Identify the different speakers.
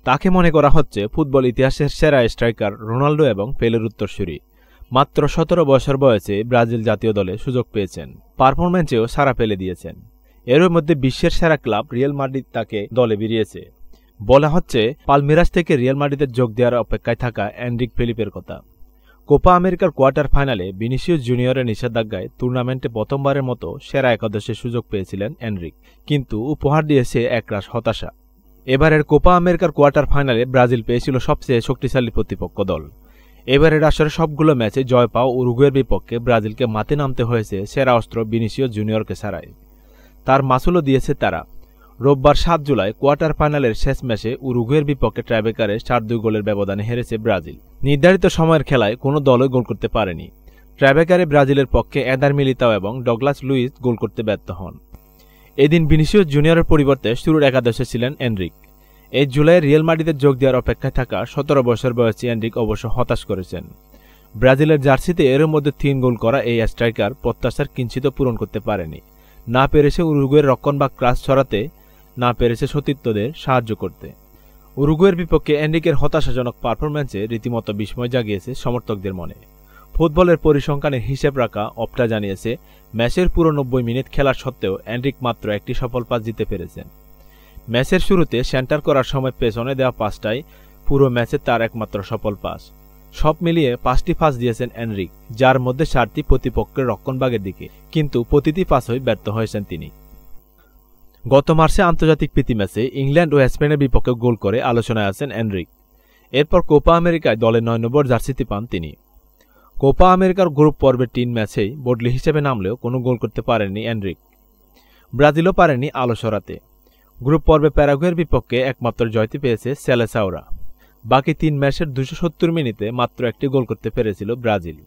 Speaker 1: তাকে মনে করা হচ্ছে ফুটবল ইতিহাসের সেরা স্ট্রাইকার রোনাল্ডো এবং পেলের উত্তরসূরি। মাত্র ১৭ বছর বয়সে ব্রাজিল জাতীয় দলে সুযোগ পেয়েছেন, পারফরম্যান্সেও সাড়া ফেলে দিয়েছেন। এর মধ্যে বিশ্বের সেরা ক্লাব রিয়াল মাদ্রিদ তাকে দলে ভিড়িয়েছে। বলা হচ্ছে পালমিরাস থেকে রিয়াল মাদ্রিদের যোগ দেওয়ার অপেক্ষায় থাকা এনরিক ফেলিপের কথা। কোপা আমেরিকার কোয়ার্টার ফাইনালে ভিনিসিয়াস জুনিয়রের নিষেধাজ্ঞায় টুর্নামেন্টে প্রথমবারের মতো সেরা একাদশের সুযোগ পেয়েছিলেন এনরিক, কিন্তু উপহার দিয়েছে একরাশ হতাশা। এবারের কোপা আমেরিকার কোয়ার্টার ফাইনালে ব্রাজিল পেয়েছিল সবচেয়ে শক্তিশালী প্রতিপক্ষ দল। এবারের আসরে সবগুলো ম্যাচে জয় পাওয়া উরুগুয়ের বিপক্ষে ব্রাজিলকে মাঠে নামতে হয়েছে সেরা অস্ত্র ভিনিসিয়াস জুনিয়রকে ছাড়াই। তার মাসুলও দিয়েছে তারা। রোববার ৭ জুলাই কোয়ার্টার ফাইনালের শেষ ম্যাচে উরুগুয়ের বিপক্ষে টাইব্রেকারে ৪-২ গোলের ব্যবধানে হেরেছে ব্রাজিল। নির্ধারিত সময়ের খেলায় কোনো দলই গোল করতে পারেনি। টাইব্রেকারে ব্রাজিলের পক্ষে এদার মিলিতাও এবং ডগলাস লুইস গোল করতে ব্যর্থ হন। এদিন ভিনিসিয়াস জুনিয়রের পরিবর্তে শুরুর একাদশে ছিলেন এনরিক। এই জুলাই রিয়াল মাদ্রিদের যোগ দেওয়ার অপেক্ষায় থাকা ১৭ বছর বয়সী এনরিক অবশ্য হতাশ করেছেন। ব্রাজিলের জার্সিতে এর মধ্যে ৩ গোল করা এই স্ট্রাইকার প্রত্যাশার কিঞ্চিত পূরণ করতে পারেনি। না পেরেছে উরুগুয়ের রক্ষণভাগ ক্রাস ছড়াতে, না পেরেছে সতীর্থদের সাহায্য করতে। উরুগুয়ের বিপক্ষে এনরিকের হতাশাজনক পারফরম্যান্সে রীতিমতো বিস্ময় জাগিয়েছে সমর্থকদের মনে। ফুটবলের পরিসংখ্যানের হিসেব রাখা অপটা জানিয়েছে ম্যাচের পুরো ৯০ মিনিট খেলার সত্ত্বেও এনরিক মাত্র একটি সফল পাস দিতে পেরেছেন। ম্যাচের শুরুতে সেন্টার করার সময় পেছনে দেওয়া পাসটাই পুরো ম্যাচে তার একমাত্র সফল পাস। সব মিলিয়ে ৫টি পাস দিয়েছেন এনরিক, যার মধ্যে ৪টি প্রতিপক্ষের রক্ষণভাগের দিকে, কিন্তু প্রতিটি পাসই ব্যর্থ হয়েছেন তিনি। গত মার্চে আন্তর্জাতিক প্রীতি ম্যাচে ইংল্যান্ড ও স্পেনের বিপক্ষে গোল করে আলোচনায় আছেন এনরিক। এরপর কোপা আমেরিকায় দলের ৯ নম্বর জার্সিতে পান তিনি। কোপা আমেরিকার গ্রুপ পর্বের ৩ ম্যাচেই বদলি হিসেবে নামলেও কোনো গোল করতে পারেননি এনরিক। ব্রাজিলও পারেনি আলো সরাতে। গ্রুপ পর্বে প্যারাগুয়ের বিপক্ষে একমাত্র জয়টি পেয়েছে সেলেসাওরা। বাকি ৩ ম্যাচের ২৭০ মিনিটে মাত্র একটি গোল করতে পেরেছিল ব্রাজিল।